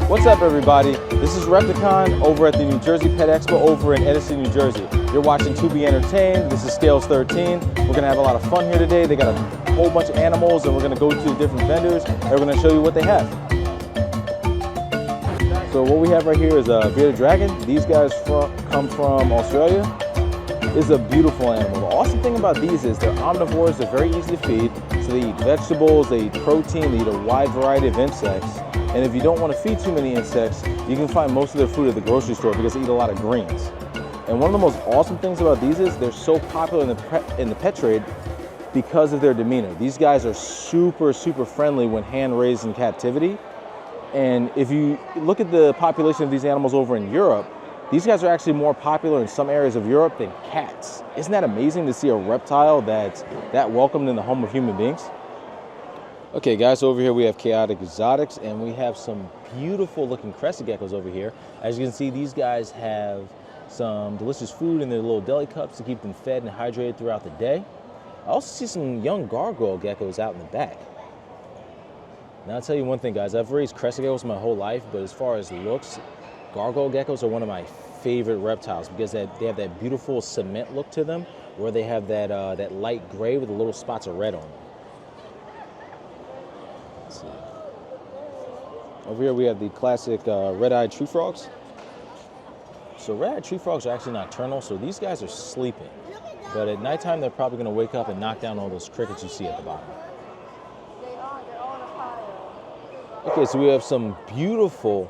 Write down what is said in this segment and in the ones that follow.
What's up, everybody? This is Repticon over at the New Jersey Pet Expo over in Edison, New Jersey. You're watching To Be Entertained. This is Scales 13. We're gonna have a lot of fun here today. They got a whole bunch of animals, and we're gonna go to different vendors, and we're gonna show you what they have. So what we have right here is a bearded dragon. These guys come from Australia. It's a beautiful animal. The awesome thing about these is they're omnivores. They're very easy to feed. So they eat vegetables, they eat protein, they eat a wide variety of insects. And if you don't want to feed too many insects, you can find most of their food at the grocery store because they eat a lot of greens. And one of the most awesome things about these is they're so popular in the pet trade because of their demeanor. These guys are super, super friendly when hand-raised in captivity. And if you look at the population of these animals over in Europe, these guys are actually more popular in some areas of Europe than cats. Isn't that amazing to see a reptile that's that welcomed in the home of human beings? Okay guys, so over here we have Chaotic Exotics, and we have some beautiful looking crested geckos over here. As you can see, these guys have some delicious food in their little deli cups to keep them fed and hydrated throughout the day. I also see some young gargoyle geckos out in the back. Now I'll tell you one thing guys, I've raised crested geckos my whole life, but as far as looks, gargoyle geckos are one of my favorite reptiles because they have that beautiful cement look to them, where they have that light gray with the little spots of red on them. Let's see. Over here we have the classic red-eyed tree frogs. So red-eyed tree frogs are actually nocturnal, so these guys are sleeping. But at nighttime they're probably going to wake up and knock down all those crickets you see at the bottom. They're all in a pile. Okay, so we have some beautiful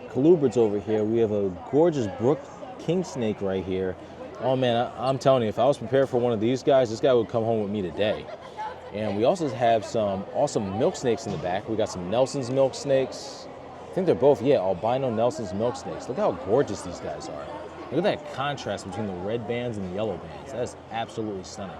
colubrids over here. We have a gorgeous brook king snake right here. Oh man, I'm telling you, if I was prepared for one of these guys, this guy would come home with me today. And we also have some awesome milk snakes in the back. We got some Nelson's milk snakes. I think they're both, yeah, albino Nelson's milk snakes. Look how gorgeous these guys are. Look at that contrast between the red bands and the yellow bands. That is absolutely stunning.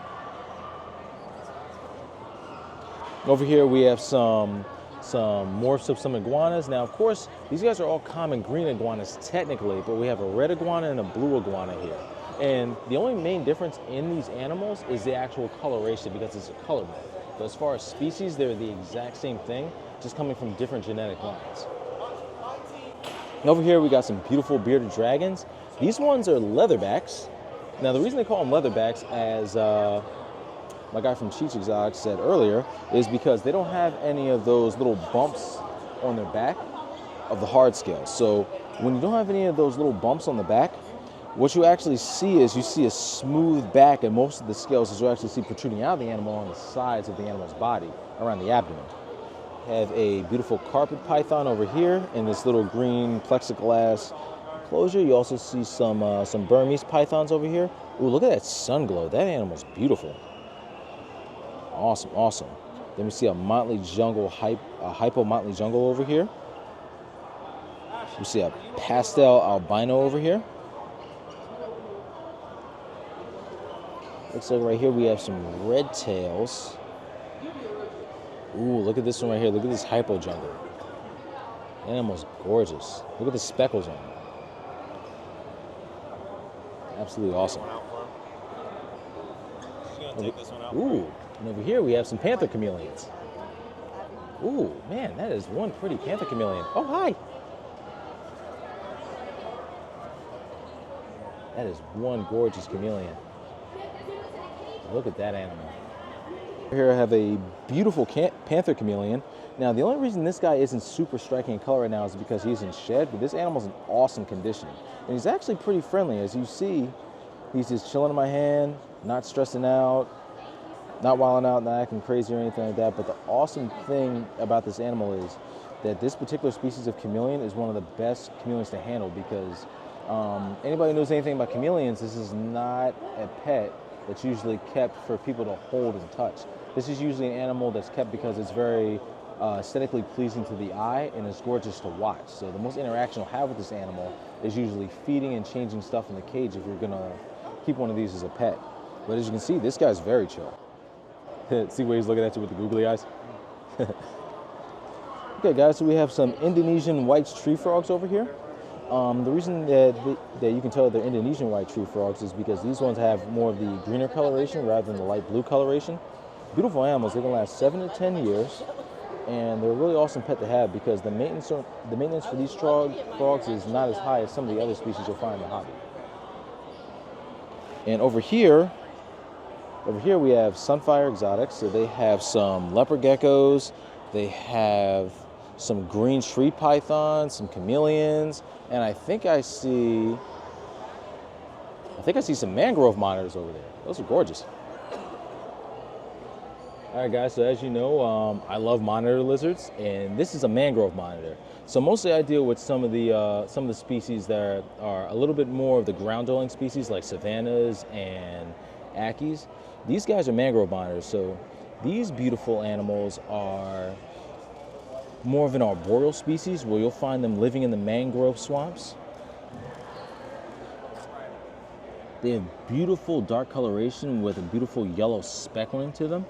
Over here we have some morphs of some iguanas. Now, of course, these guys are all common green iguanas technically, but we have a red iguana and a blue iguana here. And the only main difference in these animals is the actual coloration because it's a color mode. But as far as species, they're the exact same thing, just coming from different genetic lines. And over here, we got some beautiful bearded dragons. These ones are leatherbacks. Now, the reason they call them leatherbacks, as my guy from Cheech Exotics said earlier, is because they don't have any of those little bumps on their back of the hard scales. So when you don't have any of those little bumps on the back, what you actually see is you see a smooth back, and most of the scales that you actually see protruding out of the animal on the sides of the animal's body, around the abdomen. Have a beautiful carpet python over here in this little green plexiglass enclosure. You also see some Burmese pythons over here. Ooh, look at that sun glow. That animal's beautiful. Awesome, awesome. Then we see a Motley Jungle, Hypo Motley Jungle over here. We see a pastel albino over here. Looks like right here we have some red tails. Ooh, look at this one right here. Look at this Hypo Jungle. That animal's gorgeous. Look at the speckles on it. Absolutely awesome. Ooh, and over here we have some panther chameleons. Ooh, man, that is one pretty panther chameleon. Oh, hi. That is one gorgeous chameleon. Look at that animal. Here I have a beautiful panther chameleon. Now, the only reason this guy isn't super striking in color right now is because he's in shed, but this animal's in awesome condition. And he's actually pretty friendly. As you see, he's just chilling in my hand, not stressing out, not wilding out, not acting crazy or anything like that. But the awesome thing about this animal is that this particular species of chameleon is one of the best chameleons to handle because anybody who knows anything about chameleons, this is not a pet that's usually kept for people to hold and touch. This is usually an animal that's kept because it's very aesthetically pleasing to the eye and it's gorgeous to watch. So the most interaction you'll have with this animal is usually feeding and changing stuff in the cage if you're gonna keep one of these as a pet. But as you can see, this guy's very chill. See where he's looking at you with the googly eyes? Okay guys, so we have some Indonesian white tree frogs over here. The reason that you can tell they're Indonesian white tree frogs is because these ones have more of the greener coloration rather than the light blue coloration. Beautiful animals. They can last 7 to 10 years. and they're a really awesome pet to have because the maintenance for these frogs is not as high as some of the other species you'll find in the hobby. And over here we have Sunfire Exotics. So they have some leopard geckos, they have some green tree pythons, some chameleons, and I think I see some mangrove monitors over there. Those are gorgeous. All right, guys, so as you know, I love monitor lizards, and this is a mangrove monitor. So mostly I deal with some of the species that are a little bit more of the ground-dwelling species like savannas and ackies. These guys are mangrove monitors, so these beautiful animals are more of an arboreal species where you'll find them living in the mangrove swamps. They have beautiful dark coloration with a beautiful yellow speckling to them.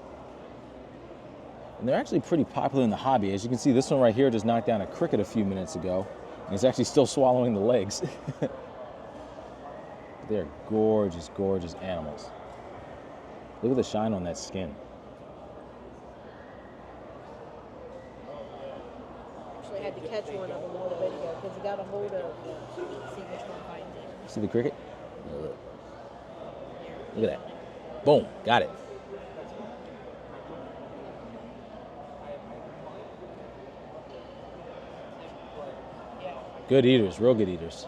And they're actually pretty popular in the hobby. As you can see, this one right here just knocked down a cricket a few minutes ago, and it's actually still swallowing the legs. They're gorgeous, gorgeous animals. Look at the shine on that skin. Actually, I had to catch one of them a little bit ago because he got a hold of them. See which one finds it. See the cricket? Look at that. Boom, got it. Good eaters, real good eaters.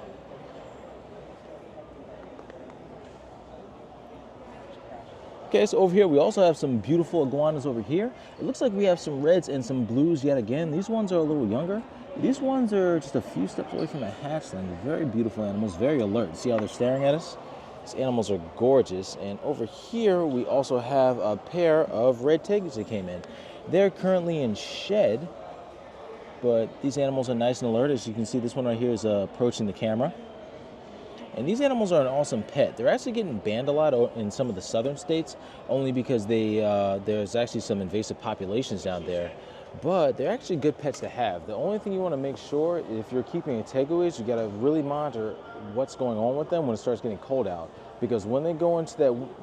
Okay, so over here we also have some beautiful iguanas over here. It looks like we have some reds and some blues yet again. These ones are a little younger. These ones are just a few steps away from a hatchling. Very beautiful animals, very alert. See how they're staring at us? These animals are gorgeous. And over here we also have a pair of red tigers that came in. They're currently in shed, but these animals are nice and alert. As you can see, this one right here is approaching the camera. And these animals are an awesome pet. They're actually getting banned a lot in some of the southern states, only because there's actually some invasive populations down there. But they're actually good pets to have. The only thing you want to make sure, if you're keeping a tegu, is you got to really monitor what's going on with them when it starts getting cold out. Because when they go into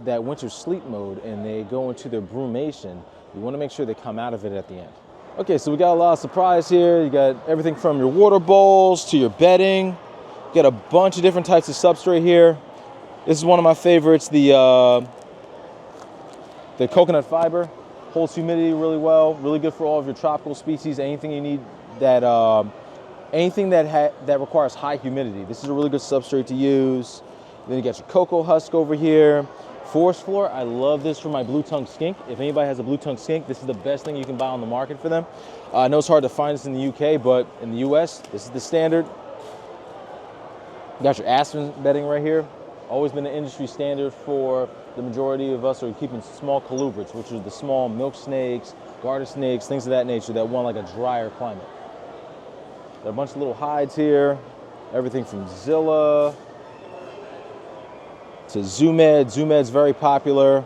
that winter sleep mode and they go into their brumation, you want to make sure they come out of it at the end. Okay, so we got a lot of surprise here. You got everything from your water bowls to your bedding. You got a bunch of different types of substrate here. This is one of my favorites, the coconut fiber. Holds humidity really well, really good for all of your tropical species. Anything you need anything that requires high humidity. This is a really good substrate to use. Then you got your cocoa husk over here. Forest floor, I love this for my blue-tongued skink. If anybody has a blue-tongued skink, this is the best thing you can buy on the market for them. I know it's hard to find this in the UK, but in the US, this is the standard. You got your aspen bedding right here. Always been an industry standard for the majority of us are keeping small colubrids, which are the small milk snakes, garter snakes, things of that nature that want like a drier climate. There are a bunch of little hides here, everything from Zilla to Zoomed. Zoomed's very popular,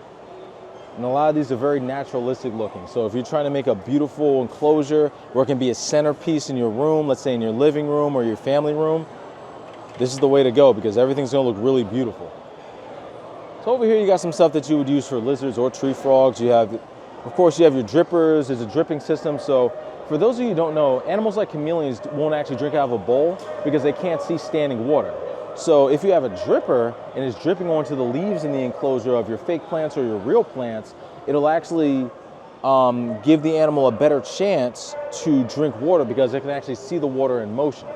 and a lot of these are very naturalistic looking. So if you're trying to make a beautiful enclosure where it can be a centerpiece in your room, let's say in your living room or your family room, this is the way to go because everything's gonna look really beautiful. So over here you got some stuff that you would use for lizards or tree frogs. You have, of course, you have your drippers. There's a dripping system. So for those of you who don't know, animals like chameleons won't actually drink out of a bowl because they can't see standing water. So if you have a dripper and it's dripping onto the leaves in the enclosure of your fake plants or your real plants, it'll actually give the animal a better chance to drink water because it can actually see the water in motion.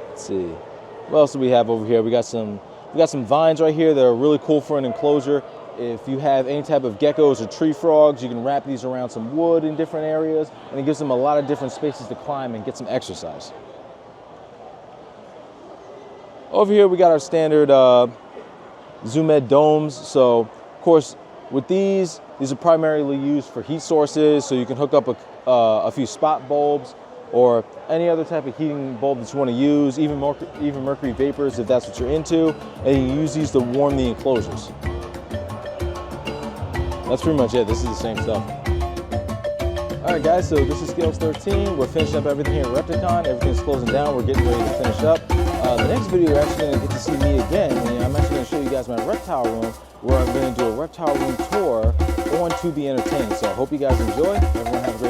Let's see, what else do we have over here? We got some vines right here that are really cool for an enclosure. If you have any type of geckos or tree frogs, you can wrap these around some wood in different areas, and it gives them a lot of different spaces to climb and get some exercise. Over here we got our standard Zoomed domes. So of course with these are primarily used for heat sources, so you can hook up a few spot bulbs or any other type of heating bulb that you want to use, even mercury vapors if that's what you're into, and you use these to warm the enclosures. That's pretty much it. This is the same stuff. All right, guys, so this is Scales 13. We're finishing up everything here at Repticon. Everything's closing down. We're getting ready to finish up. The next video, you're actually going to get to see me again, and I'm actually going to show you guys my reptile room, where I'm going to do a reptile room tour on to be entertained. So I hope you guys enjoy. Everyone have a great